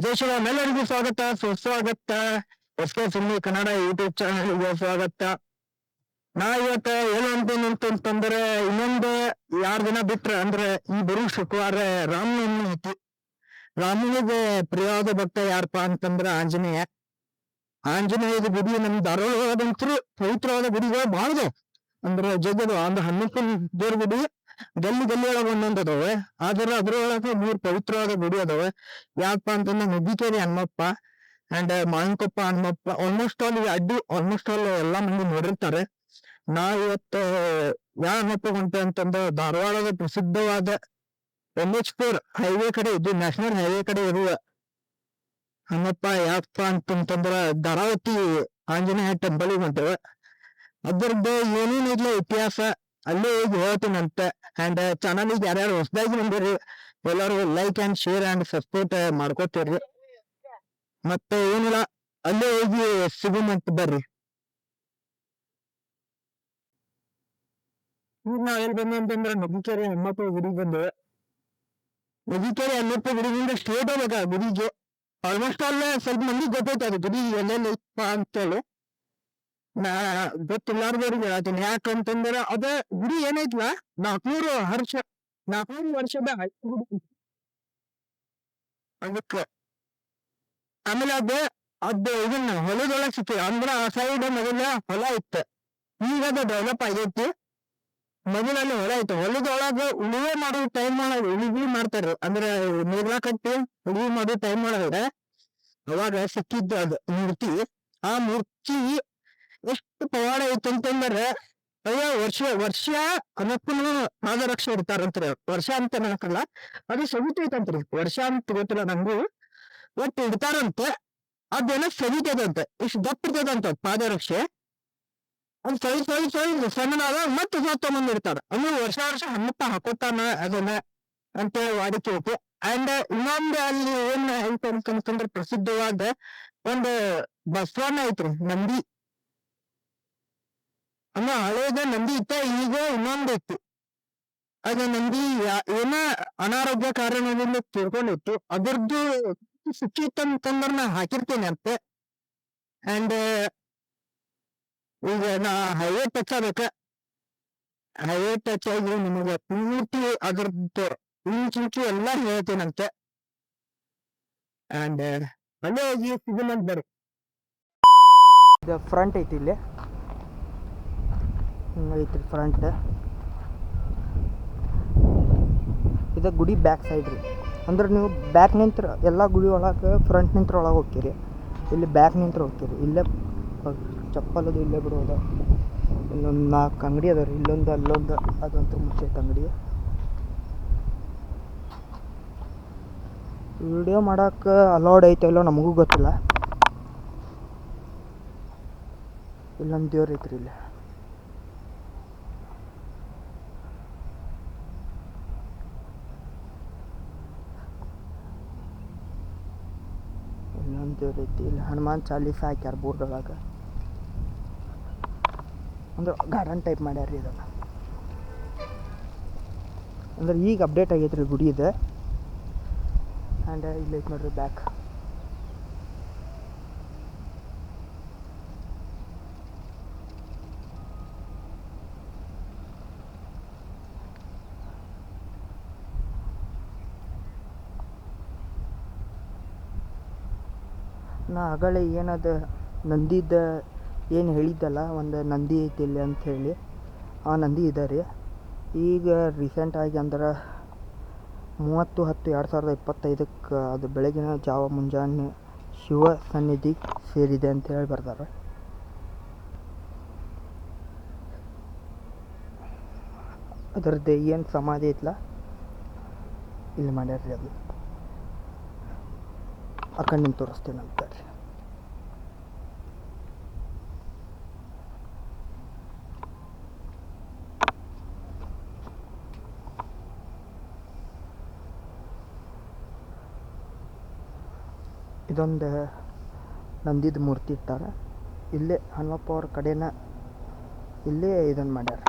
ಜೈ ಶ್ರೀರಾಮ್, ಎಲ್ಲರಿಗೂ ಸ್ವಾಗತ ಸುಸ್ವಾಗತ. ಎಸ್ ಕೆ ಸುಮ್ಮಿ ಕನ್ನಡ ಯೂಟ್ಯೂಬ್ ಚಾನಲ್ಗೆ ಸ್ವಾಗತ. ನಾ ಇವತ್ತ ಏನು ಅಂತಂದ್ರೆ ಇನ್ನೊಂದು 2 ದಿನ ಬಿಟ್ರೆ ಅಂದ್ರೆ ಈ ಬರೋ ಶುಕ್ರವಾರ ರಾಮನವಮಿ ಐತಿ. ರಾಮನಿಗೆ ಪ್ರಿಯವಾದ ಭಕ್ತ ಯಾರಪ್ಪ ಅಂತಂದ್ರ ಆಂಜನೇಯ. ಆಂಜನೇಯದ ಗುಡಿ ನಮ್ ಧಾರವಾಡದಂತೂ ಪವಿತ್ರವಾದ ಗುಡಿಗಳು ಭಾಳ ಅದಾವ. ಅಂದ್ರೆ ಜಗದು ಅಂದ್ರೆ ಹನುಮಪ್ಪನ ದೇವ್ರ ಗುಡಿ ಗಲ್ಲಿ ಒಳಗ ಒಂದೊಂದ್ ಅದಾವೆ. ಆದ್ರೆ ಅದ್ರೊಳಗ 3 ಪವಿತ್ರವಾದ ಗುಡಿ ಅದಾವೆ. ಯಾಕಪ್ಪ ಅಂತಂದ್ರೆ Nuggikeri Hanumappa and Mavinakoppa Hanumappa. Almost all ಎಲ್ಲಾ ಮಂದಿ ನೋಡಿರ್ತಾರೆ. ನಾವ್ ಇವತ್ತು ಯಾವ ಹನುಮಪ್ಪ ಹೊಂಟೆ ಅಂತಂದ್ರೆ ಧಾರವಾಡದ ಪ್ರಸಿದ್ಧವಾದ NH4 ಹೈವೇ ಕಡೆ ಇದು ನ್ಯಾಷನಲ್ ಹೈವೇ ಕಡೆ ಇರುವ ಹನುಮಪ್ಪ. ಯಾಕಪ್ಪ ಅಂತಂದ್ರ ಧಾರಾವತಿ ಆಂಜನೇಯ ಟೆಂಪಲ್ ಹೊಂಟೇವೆ. ಅದ್ರದ್ದು ಏನೇನಿಲ್ಲ ಇತಿಹಾಸ ಅಲ್ಲೇ ಹೋಗಿ ಹೇಳ್ತೀನಂತೆ. ಅಂಡ್ ಚಾನಲ್ಗೆ ಯಾರ್ಯಾರು ಹೊಸದಾಗಿ ಬಂದಿರಿ ಎಲ್ಲರೂ like and share and subscribe ಮಾಡ್ಕೋತೀರಿ. ಮತ್ತೆ ಏನಿಲ್ಲ, ಅಲ್ಲೇ ಹೋಗಿ ಸಿಗುಮಂತ ಬರ್ರಿ. ಈಗ ನಾವ್ ಎಲ್ಲಿ ಬಂದ್ವಿ ಅಂತಂದ್ರೆ ನುಗ್ಗಿಕೆರೆ ಹನುಮಪ್ಪ ಗುಡಿಗೆ ಬಂದೇವೆ. ನುಗ್ಗಿಕೆರೆ ಹನುಮಪ್ಪ ಗುಡಿಗಿಂದ ಸ್ಟ್ರೇಟ್ ಹೋಗ್ಬೇಕ ಗುಡಿಗೆ. ಆಲ್ಮೋಸ್ಟ್ ಆಲ್ ಸ್ವಲ್ಪ ಮಂದಿಗೆ ಗೊತ್ತೈತೆ ಅದು ಗುಡಿ ಎಲ್ಲೆಲ್ಲಿ ಇಪ್ಪ ಅಂತೇಳಿ. ನಾ ಗೊತ್ತಿಲ್ಲಾರ್ದವ್ರಿಗೆ ಹೇಳ್ತೀನಿ. ಯಾಕಂತಂದ್ರ ಅದ ಗುಡಿ ಏನೈತ್ಲ 400 ವರ್ಷದ ಗುಡಿ. ಅದಕ್ಕೆ ಆಮೇಲೆ ಅದ್ ಇದನ್ನ ಹೊಲದೊಳಗ್ ಸಿಕ್ತಿ ಅಂದ್ರ ಆ ಸೈಡ್ ಮೊದಲ ಹೊಲ ಇತ್ತು. ಈಗ ಅದು ಡೆವಲಪ್ ಆಗೈತಿ. ಮೊದಲಲ್ಲಿ ಹೊಲ ಇತ್ತು. ಹೊಲದೊಳಗ ಉಳುವೆ ಮಾಡೋ ಟೈಮ್ ಒಳಗ ಉಳುವಿ ಮಾಡ್ತಾರ. ಅಂದ್ರೆ ನೀರ್ಲ ಕಟ್ಟಿ ಉಳುವಿ ಮಾಡೋ ಟೈಮ್ ಒಳಗ ಅವಾಗ ಸಿಕ್ಕಿದ್ದು ಅದು ಮೂರ್ತಿ. ಆ ಮೂರ್ತಿ ಎಷ್ಟು ಪವಾಡ ಐತಿ ಅಂತಂದ್ರೆ ಅಯ್ಯೋ ವರ್ಷ ಹನುಮಪ್ಪನ ಪಾದರಕ್ಷೆ ಇಡ್ತಾರಂತ್ರಿ. ವರ್ಷ ಅಂತ ನನಕಲ್ಲ, ಅದು ಸವಿತೈತಂತ್ರಿ. ವರ್ಷ ಅಂತ ಗೊತ್ತಿಲ್ಲ ನಂಗೂ, ಒಟ್ಟು ಇಡ್ತಾರಂತೆ. ಅದೇನೋ ಸವಿತದಂತೆ, ಇಷ್ಟು ದಪ್ಪ ಇರ್ತದಂತ ಪಾದರಕ್ಷೆ. ಅದು ಸವಿ ಸಣ್ಣನಾದ ಮತ್ತೆ ತಗೊಂಡ್ ಇಡ್ತಾರ. ಅಂದ್ರೆ ವರ್ಷ ಹನುಮಪ್ಪ ಹಾಕೋತಾನ ಅದನ್ನ ಅಂತೇಳಿ ವಾಡಿಕೆ ಐತಿ. ಅಂಡ್ ಇನ್ನೊಂದು ಅಲ್ಲಿ ಏನ್ ಐತೆ ಅಂತಂದ್ರೆ ಪ್ರಸಿದ್ಧವಾದ ಒಂದು ಬಸವಣ್ಣ ಐತ್ರಿ, ನಂದಿ. ಅಂದ್ರೆ ಹಳೇದ ನಂದಿ ಇತ್ತ, ಈಗ ಇನ್ನೊಂದು ಐತಿ. ಅದ ನಂದಿ ಏನ ಅನಾರೋಗ್ಯ ಕಾರಣದಿಂದ ತಿಳ್ಕೊಂಡಿತ್ತು. ಅದ್ರದ್ದು ಸಿಕ್ಕಿತ್ತಂತಂದ್ರ ನಾ ಹಾಕಿರ್ತೇನೆ ಅಂತೆ. ಅಂಡ್ ಈಗ ನಾ ಹೈವೇ ಟಚ್ ಆಗ್ಬೇಕ. ಹೈವೇ ಟಚ್ ಆಗಿ ನಿಮಗೆ ಪೂರ್ತಿ ಅದ್ರದ್ದು ಇಂಚು ಎಲ್ಲ ಹೇಳ್ತೇನಂತೆ. ಅಂಡ್ ಅಲ್ಲೇ ಹೋಗಿ ಸಿಗುಮಂತ ಬರ್ರಿ. ಫ್ರಂಟ್ ಐತಿ ಇಲ್ಲಿ, ಹಿಂಗೈತ್ರಿ ಫ್ರಂಟ್. ಇದು ಗುಡಿ ಬ್ಯಾಕ್ ಸೈಡ್ ರೀ. ಅಂದ್ರೆ ನೀವು ಬ್ಯಾಕ್ ನಿಂತ್ರ ಎಲ್ಲ ಗುಡಿ ಒಳಗೆ ಫ್ರಂಟ್ ನಿಂತ್ರ ಒಳಗೆ ಹೋಗ್ತೀರಿ. ಇಲ್ಲಿ ಬ್ಯಾಕ್ ನಿಂತ್ರ ಹೋಗ್ತೀರಿ. ಇಲ್ಲೇ ಚಪ್ಪಲದು ಇಲ್ಲೇ ಬಿಡೋದು. ಇಲ್ಲೊಂದು 4 ಅಂಗಡಿ ಅದಾವ ರೀ. ಇಲ್ಲೊಂದು ಅಲ್ಲೊಂದು, ಅದಂತೂ ಮುಚ್ಚೈತೆ ಅಂಗಡಿ. ವಿಡಿಯೋ ಮಾಡೋಕೆ ಅಲೌಡ್ ಐತೆ ಇಲ್ಲೋ ನಮಗೂ ಗೊತ್ತಿಲ್ಲ. ಇಲ್ಲೊಂದು ದೇವ್ರು ಐತ್ರಿ. ಇಲ್ಲಿ ಇನ್ನೊಂದು ದೇವ್ರು ಐತಿ. ಇಲ್ಲಿ ಹನುಮಾನ್ ಚಾಲೀಸ ಹಾಕ್ಯಾರ ಬೋರ್ಡ್ ಒಳಗೆ. ಅಂದ್ರೆ ಗಾರ್ಡನ್ ಟೈಪ್ ಮಾಡ್ಯಾರ ರೀ ಇದನ್ನು. ಅಂದ್ರೆ ಈಗ ಅಪ್ಡೇಟ್ ಆಗೈತೆ ರೀ ಗುಡಿ ಇದೆ. ಆ್ಯಂಡ್ ಇಲ್ಲಿ ಐತೆ ನೋಡ್ರಿ ಬ್ಯಾಕ್. ನಾ ಆಗಲೇ ಏನದು ನಂದಿದ ಏನು ಹೇಳಿದ್ದಲ್ಲ, ಒಂದು ನಂದಿ ಐತಿ ಇಲ್ಲಿ ಅಂಥೇಳಿ, ಆ ನಂದಿ ಇದೆ ರೀ. ಈಗ ರೀಸೆಂಟಾಗಿ ಅಂದ್ರೆ 30/10/2025 ಅದು ಬೆಳಗಿನ ಜಾವ ಮುಂಜಾನೆ ಶಿವ ಸನ್ನಿಧಿ ಸೇರಿದೆ ಅಂತೇಳಿ ಬರ್ತಾರೆ. ಅದರದ್ದು ಏನು ಸಮಾಧಿ ಐತಲ್ಲ ಇಲ್ಲಿ ಮಾಡ್ಯಾರ್ರಿ. ಅದು ಆ ಕಣ್ಣಿನ ತೋರಿಸ್ತೇನೆ ಅಂತಾರೆ. ಇದೊಂದು ನಂದಿದ ಮೂರ್ತಿ ಇಟ್ಟಾರ ಇಲ್ಲೇ. ಹನುಮಪ್ಪ ಅವ್ರ ಕಡೆನ ಇಲ್ಲೇ ಇದನ್ನು ಮಾಡ್ಯಾರ.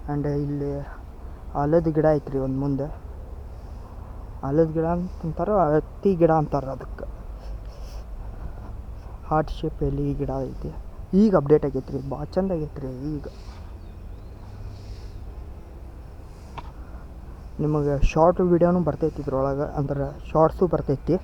ಆ್ಯಂಡ್ ಇಲ್ಲಿ ಆಲದ ಗಿಡ ಐತ್ರಿ ಒಂದು ಮುಂದೆ. ಆಲದ ಗಿಡ ಅಂತಾರೆ, ಹತ್ತಿ ಗಿಡ ಅಂತಾರೆ ಅದಕ್ಕೆ. ಹಾರ್ಟ್ ಶೇಪ್ ಎಲೆ ಗಿಡ ಐತಿ. ಈಗ ಅಪ್ಡೇಟ್ ಆಗೈತೆ ರೀ, ಭಾಳ ಚಂದ ಆಗೈತೆ ರೀ. ಈಗ ನಿಮಗೆ ಶಾರ್ಟ್ ವಿಡಿಯೋನು ಬರ್ತೈತಿ ಇದ್ರೊಳಗೆ, ಅಂದ್ರೆ ಶಾರ್ಟ್ಸು ಬರ್ತೈತಿ.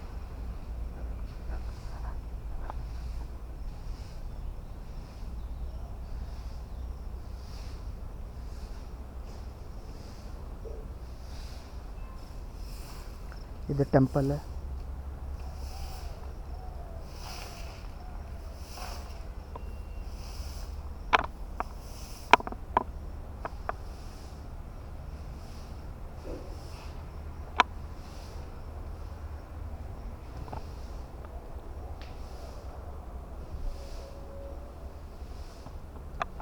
ಇದು ಟೆಂಪಲ್.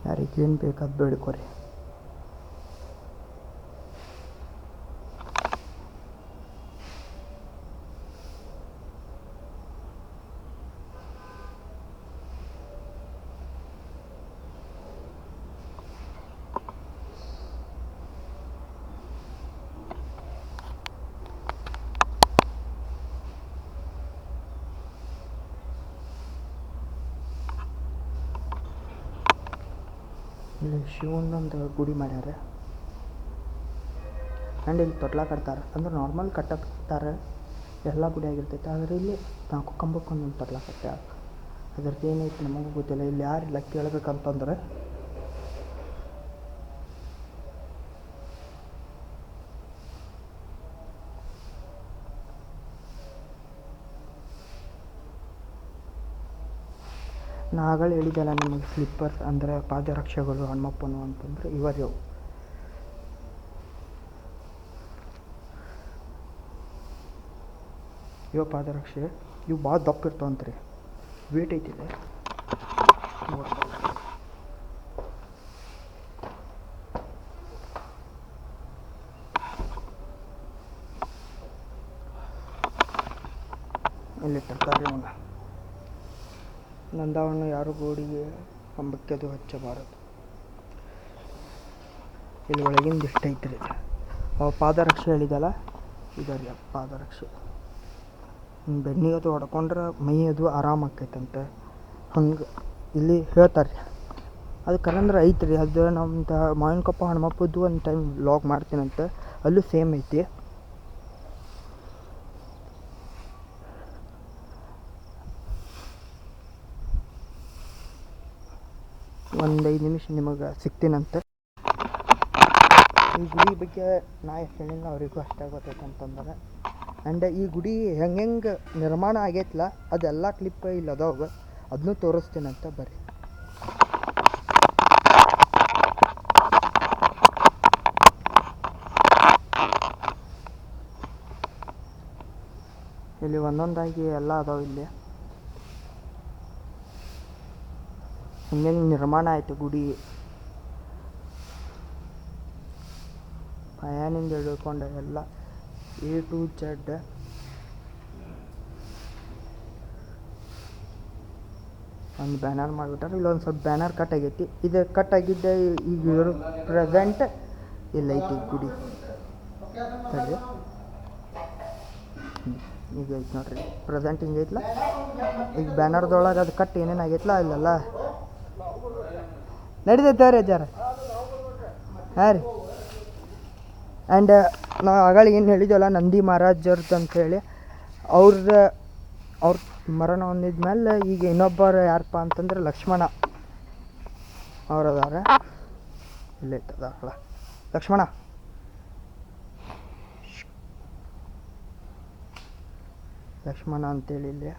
ಯಾರಿಗೇನು ಬೇಕಾದ ಬೇಡ್ಕೊರಿ. ಇಲ್ಲಿ ಶಿವನೊಂದು ಗುಡಿ ಮಾಡ್ಯಾರ. ಆ್ಯಂಡ್ ಇಲ್ಲಿ ತೊಟ್ಲ ಕಟ್ತಾರೆ, ಅಂದ್ರೆ ನಾರ್ಮಲ್ ಕಟ್ತಾರೆ ಎಲ್ಲ ಗುಡಿ ಆಗಿರ್ತೈತೆ. ಆದರೆ ಇಲ್ಲಿ 4 ಕಂಬಕ್ಕೆ ಒಂದೊಂದು ತೊಟ್ಲ ಕಟ್ಟ್ಯಾರ. ಅದ್ರದ್ದು ಏನೈತಿ ನಮಗೂ ಗೊತ್ತಿಲ್ಲ. ಇಲ್ಲಿ ಯಾರಿಲ್ಲ ಕೇಳ್ಬೇಕಂತಂದ್ರೆ ನಾ ಆಗಲೇ ಹೇಳಿದ್ದೆಲ್ಲ ನಿಮಗೆ, ಸ್ಲಿಪ್ಪರ್ಸ್ ಅಂದರೆ ಪಾದರಕ್ಷೆಗಳು ಹನುಮಪ್ಪನು ಅಂತಂದ್ರೆ ಇವು ಪಾದರಕ್ಷೆ. ಇವು ಭಾಳ ದಪ್ಪ ಇರ್ತಾವಂತ್ರಿ, ವೇಟ್ ಐತಿದೆ. ಇಲ್ಲಿಟ್ಟಿರ್ತಾರೆ ಅವನ್ನ. ನಂದಾವನ್ನು ಯಾರು ಗೋಡಿಗೆ ಕಂಬಕ್ಕೆ ಅದು ಹಚ್ಚಬಾರದು. ಇಲ್ಲಿ ಒಳಗಿಂದ ಇಷ್ಟ ಐತ್ರಿ. ಅವು ಪಾದರಕ್ಷೆ ಹೇಳಿದಲ್ಲ, ಇದರಿ ಪಾದರಕ್ಷೆ. ಬೆನ್ನಿಗೆ ಅದು ಹೊಡ್ಕೊಂಡ್ರೆ ಮೈ ಅದು ಆರಾಮಾಕೈತಂತೆ. ಹಂಗೆ ಇಲ್ಲಿ ಹೇಳ್ತಾರೆ ರೀ. ಅದು ಕರಂದ್ರೆ ಐತ್ರಿ. ಅದು ನಮ್ದು ಮಾವಿನಕೊಪ್ಪ ಹನುಮಪ್ಪದ್ದು ಒಂದು ಟೈಮ್ ವ್ಲಾಗ್ ಮಾಡ್ತೀನಂತೆ, ಅಲ್ಲೂ ಸೇಮ್ ಐತಿ. ಒಂದು 5 ನಿಮಿಷ ನಿಮಗೆ ಸಿಗ್ತೀನಂತೆ. ಈ ಗುಡಿ ಬಗ್ಗೆ ನಾ ಎಷ್ಟು ಹೇಳಿಲ್ಲ ಅವರಿಗೂ ಅಷ್ಟೇ ಗೊತ್ತೈತೆ ಅಂತಂದ್ರೆ. ಆ್ಯಂಡ್ ಈ ಗುಡಿ ಹೆಂಗೆ ನಿರ್ಮಾಣ ಆಗೈತಲ್ಲ, ಅದೆಲ್ಲ ಕ್ಲಿಪ್ ಇಲ್ಲಿ ಅದಾವ, ಅದನ್ನೂ ತೋರಿಸ್ತೀನಂತ. ಬರ್ರಿ. ಇಲ್ಲಿ ಒಂದೊಂದಾಗಿ ಎಲ್ಲ ಅದಾವ. ಇಲ್ಲಿ ಹಿಂಗೆ ನಿರ್ಮಾಣ ಆಯಿತು ಗುಡಿ. ಪಯಾನಿಂದ ಹಿಡ್ಕೊಂಡು ಎಲ್ಲ A to Z. ಒಂದು ಬ್ಯಾನರ್ ಮಾಡಿಬಿಟ್ಟಾರೆ. ಇಲ್ಲೊಂದು ಸ್ವಲ್ಪ ಬ್ಯಾನರ್ ಕಟ್ ಆಗೈತಿ. ಇದು ಕಟ್ ಆಗಿದ್ದೆ ಈಗ ಪ್ರೆಸೆಂಟ್ ಇಲ್ಲೈತಿ ಗುಡಿ. ಸರಿ, ಈಗ ಐತಿ ನೋಡ್ರಿ, ಪ್ರೆಸೆಂಟ್ ಹಿಂಗೈತ್ಲ. ಈಗ ಬ್ಯಾನರ್ದೊಳಗೆ ಅದು ಕಟ್ ಏನೇನು ಆಗೈತ್ಲ ಇಲ್ಲೆಲ್ಲ ನಡೀತೈತೆ ಜರ. ಹಾಂ ರೀ. ಆ್ಯಂಡ್ ನಾವು ಆಗಳ ಏನು ಹೇಳಿದ್ವಲ್ಲ ನಂದಿ ಮಹಾರಾಜರ್ದು ಅಂಥೇಳಿ, ಅವ್ರ ಮರಣ ಹೊಂದಿದ್ಮೇಲೆ ಈಗ ಇನ್ನೊಬ್ಬರು ಯಾರಪ್ಪ ಅಂತಂದ್ರೆ ಲಕ್ಷ್ಮಣ ಅವ್ರು ಅದಾರೆ. ಇಲ್ಲೈತದ ಲಕ್ಷ್ಮಣ. ಲಕ್ಷ್ಮಣ ಅಂತೇಳಿ ಇಲ್ಲಿ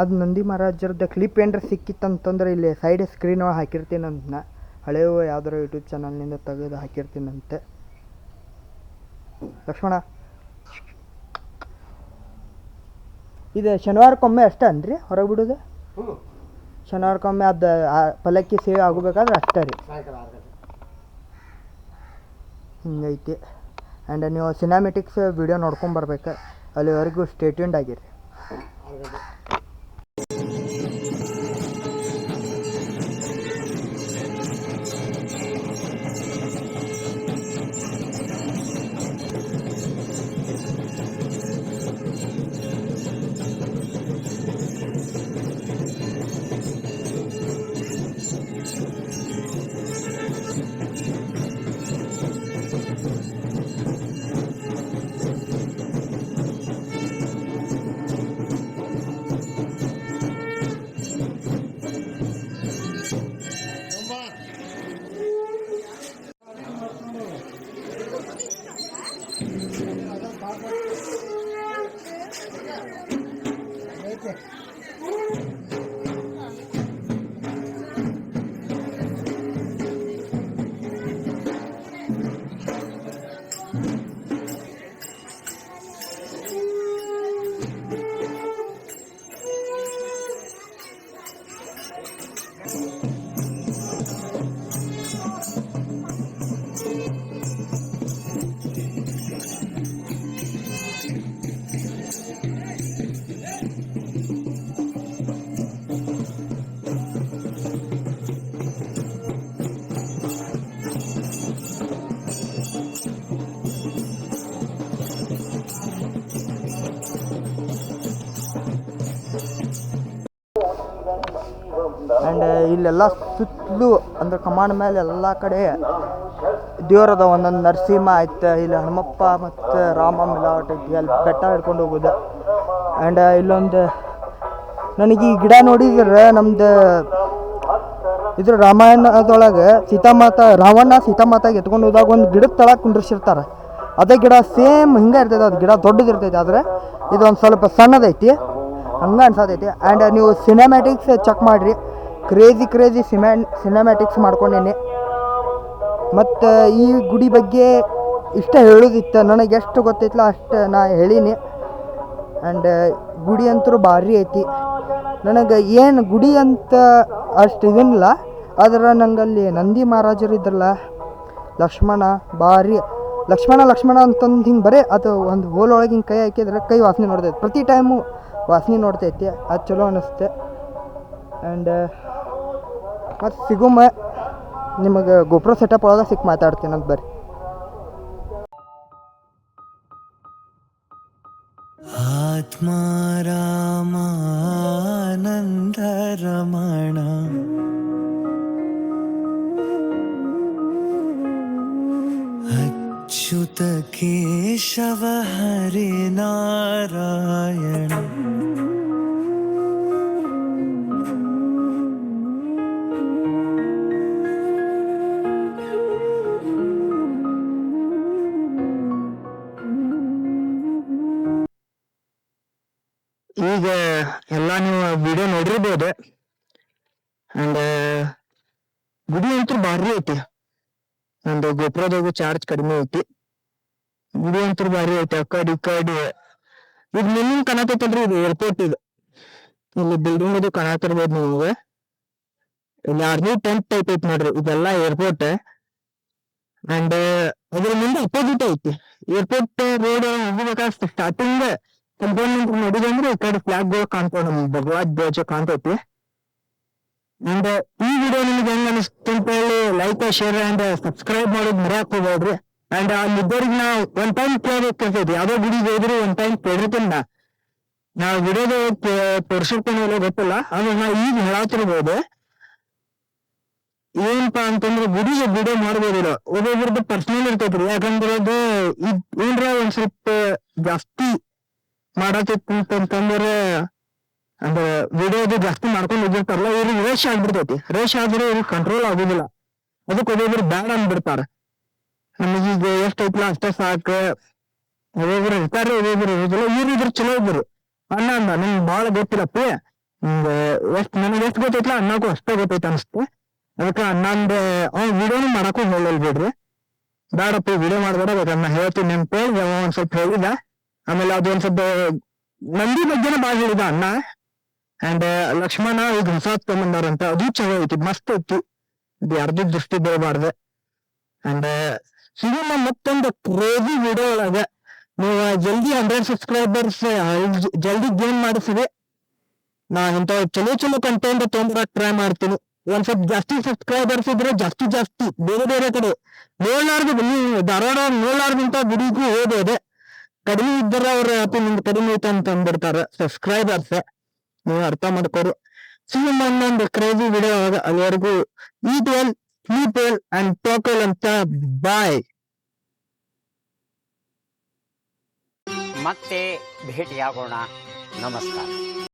ಅದು ನಂದಿ ಮಹಾರಾಜರದ ಕ್ಲಿಪ್ ಏನಾರ ಸಿಕ್ಕಿತ್ತಂತಂದ್ರೆ ಇಲ್ಲಿ ಸೈಡ್ ಸ್ಕ್ರೀನ್ ಒಳಗೆ ಹಾಕಿರ್ತೀನಿ. ಅದನ್ನ ಹಳೆಯ ಯಾವ್ದಾರು ಯೂಟ್ಯೂಬ್ ಚಾನಲ್ನಿಂದ ತೆಗೆದು ಹಾಕಿರ್ತೀನಂತೆ. ಲಕ್ಷ್ಮಣ, ಇದು ಶನಿವಾರಕ್ಕೊಮ್ಮೆ ಅಷ್ಟೇ ಅನ್ರಿ ಹೊರಗೆ ಬಿಡೋದು? ಶನಿವಾರಕ್ಕೊಮ್ಮೆ ಅದು ಪಲ್ಲಕ್ಕಿ ಸೇವೆ ಆಗಬೇಕಾದ್ರೆ ಅಷ್ಟೇ ರೀ. ಹಿಂಗೈತಿ. ಆ್ಯಂಡ್ ನೀವು ಸಿನಿಮ್ಯಾಟಿಕ್ಸ್ ವಿಡಿಯೋ ನೋಡ್ಕೊಂಬರ್ಬೇಕು. ಅಲ್ಲಿವರೆಗೂ ಸ್ಟೇ ಟ್ಯೂನ್ಡ್ ಆಗಿರಿ. ಆ್ಯಂಡ್ ಇಲ್ಲೆಲ್ಲ ಸುತ್ತಲೂ ಅಂದ್ರೆ ಕಮಾಂಡ್ ಮೇಲೆ ಎಲ್ಲ ಕಡೆ ದೇವರದ ಒಂದೊಂದು ನರಸಿಂಹ ಆಯ್ತು, ಇಲ್ಲಿ ಹನುಮಪ್ಪ ಮತ್ತು ರಾಮ ಮಿಲಾವಟ್ ಐತಿ, ಅಲ್ಲಿ ಬೆಟ್ಟ ಹಿಡ್ಕೊಂಡು ಹೋಗೋದು. ಆ್ಯಂಡ್ ಇಲ್ಲೊಂದು ನನಗೆ ಈ ಗಿಡ ನೋಡಿದ್ರೆ ನಮ್ದು ಇದ್ರ ರಾಮಾಯಣದೊಳಗೆ ರಾವಣ ಸೀತಾಮಾತಾಗೆ ಎತ್ಕೊಂಡು ಹೋದಾಗ ಒಂದು ಗಿಡದ ತಳಗೆ ಕುಂಡ್ರಿಸಿರ್ತಾರೆ. ಅದೇ ಗಿಡ ಸೇಮ್ ಹಿಂಗೆ ಇರ್ತೈತೆ, ಅದು ಗಿಡ ದೊಡ್ಡದಿರ್ತೈತೆ. ಆದರೆ ಇದು ಒಂದು ಸ್ವಲ್ಪ ಸಣ್ಣದೈತಿ, ಹಂಗೆ ಅನ್ಸತೈತಿ. ಆ್ಯಂಡ್ ನೀವು ಸಿನಿಮ್ಯಾಟಿಕ್ಸ್ ಚೆಕ್ ಮಾಡಿರಿ, ಕ್ರೇಜಿ ಸಿನಿಮ್ಯಾಟಿಕ್ಸ್ ಮಾಡ್ಕೊಂಡೇನಿ. ಮತ್ತು ಈ ಗುಡಿ ಬಗ್ಗೆ ಇಷ್ಟ ಹೇಳೋದಿತ್ತು, ನನಗೆ ಎಷ್ಟು ಗೊತ್ತೈತಲ್ಲ ಅಷ್ಟು ನಾ ಹೇಳೀನಿ. ಆ್ಯಂಡ್ ಗುಡಿ ಅಂತೂ ಭಾರಿ ಐತಿ. ನನಗೆ ಏನು ಗುಡಿ ಅಂತ ಅಷ್ಟು ಇದನ್ನಿಲ್ಲ, ಆದ್ರೆ ನಂಗಲ್ಲಿ ನಂದಿ ಮಹಾರಾಜರು ಇದ್ರಲ್ಲ, ಲಕ್ಷ್ಮಣ ಅಂತಂದು ಹಿಂಗೆ ಬರೀ ಅದು ಒಂದು ಹೋಲೊಳಗೆ ಹಿಂಗೆ ಕೈ ಹಾಕಿದ್ರೆ ಕೈ ವಾಸನೆ ನೋಡ್ತೈತೆ, ಪ್ರತಿ ಟೈಮು ವಾಸನೆ ನೋಡ್ತೈತಿ. ಅದು ಚಲೋ ಅನ್ನಿಸುತ್ತೆ. ಆ್ಯಂಡ್ ಮತ್ತು ಸಿಗುಮ ನಿಮಗೆ ಗೋಪ್ರೋ ಸೆಟಪ್ ಒಳಗೆ ಮಾತಾಡ್ತೀನಿ ಅಂತ ಬರ್ರಿ. ಆತ್ಮ ರಾಮಾನಂದ ರಮಣ ಅಚ್ಯುತ ಕೇಶವ ಹರಿ ನಾರಾಯಣ ಈಗ ಎಲ್ಲ ನೀವು ವಿಡಿಯೋ ನೋಡಿರ್ಬೋದು. ಅಂಡ್ ಗುಡಿ ಅಂತೂ ಭಾರಿ ಐತಿ. ನಂದು ಗೋಪುರದಾಗು ಚಾರ್ಜ್ ಕಡಿಮೆ ಐತಿ. ಗುಡಿ ಅಂತೂ ಭಾರಿ ಐತಿ. ಆ ಕಡೆ ಈ ಕಡೆ ಈಗ ನಿಮ್ಗೆ ಕಾಣತೈತಲ್ರಿ, ಇದು ಏರ್ಪೋರ್ಟ್. ಇದು ಇಲ್ಲಿ ಬಿಲ್ಡಿಂಗ್ ಅದು ಕಾಣತಿರ್ಬೋದು ನಿಮ್ಗೆ. ಇಲ್ಲಿ ಆರ್ಮಿ ಟೆಂಟ್ ಟೈಪ್ ಐತಿ ನೋಡ್ರಿ, ಇದೆಲ್ಲ ಏರ್ಪೋರ್ಟ್. ಅಂಡ್ ಅದ್ರ ಮುಂದೆ ಅಪೋಸಿಟ್ ಐತಿ ಏರ್ಪೋರ್ಟ್ ರೋಡ್ ಹೋಗ್ಬೇಕಾದ್ರೆ ಸ್ಟಾರ್ಟಿಂಗ್ ಕಂಪೌಂಡ್ ನೋಡಿದಂದ್ರೆ ಈ ಕಡೆ ಫ್ಲಾಗ್ ಗಳು ಕಾಣ್ತಾವ, ನಮ್ ಭಗವದ್ ಧ್ವಜ ಕಾಣ್ತೈತಿ. ಅಂಡ್ ಈ ವಿಡಿಯೋ ನಿಮ್ಗೆ ಹೆಂಗ್ ಅನಿಸ್ತು ಅಂತ ಹೇಳಿ ಲೈಕ್ ಶೇರ್ ಅಂಡ್ ಸಬ್ಸ್ಕ್ರೈಬ್ ಮಾಡೋದು ಮರ್ಯಾಕ್ ಹೋಗ್ಬೇಡ್ರಿ. ಅಂಡ್ ಅಲ್ಲಿದ್ದವ್ರಿಗೆ ನಾ ಒನ್ ಟೈಮ್ ಕೇಳ್ಬೇಕಿರ್ತೈತಿ, ಯಾವ್ದೋ ಗುಡಿಗೆ ಹೋದ್ರು ಒನ್ ಟೈಮ್ ಕೇಳಿರ್ತೀನಿ. ನಾ ವಿಡಿಯೋದ ತೋರ್ಸಿರ್ತೀನಿ ಗೊತ್ತಿಲ್ಲ, ಆದ್ರೆ ನಾ ಈಗ ಹೇಳತ್ತಿರ್ಬೋದು. ಏನಪ್ಪಾ ಅಂತಂದ್ರೆ ಗುಡಿಗೆ ವಿಡಿಯೋ ಮಾಡ್ಬೋದಿಲ್ಲ, ಒಬ್ಬೊಬ್ರದ್ದು ಪರ್ಸನಲ್ ಇರ್ತೈತ್ರಿ. ಯಾಕಂದ್ರೆ ಅದು ಏನ್ರ ಒಂದ್ ಸ್ವಲ್ಪ ಜಾಸ್ತಿ ಮಾಡತ್ತಿತ್ತಂತಂದ್ರೆ ಅಂದ್ರೆ ವಿಡಿಯೋದು ಜಾಸ್ತಿ ಮಾಡ್ಕೊಂಡು ಹೋಗಿರ್ತಾರಲ್ಲ, ಇವ್ರಿಗೆ ರೇಷ್ ಆಗ್ಬಿಡ್ತೈತಿ. ರೇಷ್ ಆದ್ರೆ ಇವ್ರಿಗೆ ಕಂಟ್ರೋಲ್ ಆಗುದಿಲ್ಲ. ಅದಕ್ಕೆ ಒಬ್ಬೊಬ್ರು ಬ್ಯಾಡ್ ಅಂದ್ಬಿಡ್ತಾರ. ನಮಗೀಗ ಎಷ್ಟ್ ಐತ್ಲ ಅಷ್ಟೇ ಸಾಕು. ಒಬ್ಬೊಬ್ರು ಇರ್ತಾರೆ, ಒಬ್ಬೊಬ್ರು ಇರೋದಿಲ್ಲ. ಇವ್ರು ಇದ್ರ ಚಲೋ ಇದ್ರು. ಅಣ್ಣ ನಿಮ್ಗೆ ಬಾಳ ಗೊತ್ತಿಲ್ಲಪ್ಪಿ, ನನಗೆ ಎಷ್ಟು ಗೊತ್ತೈತ್ಲ ಅನ್ನಕ್ಕೂ ಅಷ್ಟೇ ಗೊತ್ತೈತೆ ಅನಿಸ್ತು. ಅದಕ್ಕೆ ಅಣ್ಣಂದ ವಿಡಿಯೋನು ಮಾಡಕ್ಕೂ ಹೇಳಲ್ ಬಿಡ್ರಿ. ಬೇಡಪ್ಪ ವಿಡಿಯೋ ಮಾಡ್ಬೇಡ, ಬೇಕನ್ನ ಹೇಳ್ತೀನಿ ಅಂತ ಹೇಳಿ ಒಂದ್ ಸ್ವಲ್ಪ ಹೇಳಿದ. ಆಮೇಲೆ ಅದು ಒಂದ್ ಸ್ವಲ್ಪ ನಂದಿ ಬಗ್ಗೆನ ಬಾಳ ಹೇಳಿದ ಅಣ್ಣ. ಅಂಡ್ ಲಕ್ಷ್ಮಣ ಈಗ ಹೊಸಾದ್ ತಗೊಂಡಾರಂತ, ಅದು ಚಲೋ ಐತಿ, ಮಸ್ತ್ ಐತಿ. ಇದು ಯಾರ್ದು ದೃಷ್ಟಿ ಬೀಳಬಾರ್ದು. ಅಂಡ್ ಸಿಗೋಣ ಮತ್ತೊಂದು ಕ್ರೇಜಿ ವಿಡಿಯೋ ಒಳಗ. ನೀವು ಜಲ್ದಿ 100 ಸಬ್ಸ್ಕ್ರೈಬರ್ಸ್ ಜಲ್ದಿ ಗೇನ್ ಮಾಡಿಸಿದೆ. ನಾ ಇಂಥ ಚಲೋ ಕಂಟೆಂಟ್ ತೊಗೊಂಬರಕ್ ಟ್ರೈ ಮಾಡ್ತೀನಿ. ಒಂದ್ ಸ್ವಲ್ಪ ಜಾಸ್ತಿ ಸಬ್ಸ್ಕ್ರೈಬರ್ಸ್ ಇದ್ರೆ ಜಾಸ್ತಿ ಬೇರೆ ಕಡೆ ನೋಡ್ಲಾರ್ದು, ಧಾರವಾಡ ನೋಡ್ಲಾರ್ದಂತ ಗುಡಿಗೂ ಹೋಗೋದೆ. ಕಡಿಮೆ ಇದ್ದರೆ ಅವ್ರ ನಿಮ್ದು ಕಡಿಮೆ ಐತೆ ಅಂತ ಅಂದ್ಬಿಡ್ತಾರ ಸಬ್ಸ್ಕ್ರೈಬರ್ಸ್. ನೀವು ಅರ್ಥ ಮಾಡ್ಕೋರು. ಸಿಗೋಣ ಒಂದೊಂದು ಕ್ರೇಜಿ ವಿಡಿಯೋ ಆಗ. ಅಲ್ಲಿವರೆಗೂ eat well, sleep well and talk well ಅಂತ ಬಾಯ್. ಮತ್ತೆ ಭೇಟಿಯಾಗೋಣ. ನಮಸ್ಕಾರ.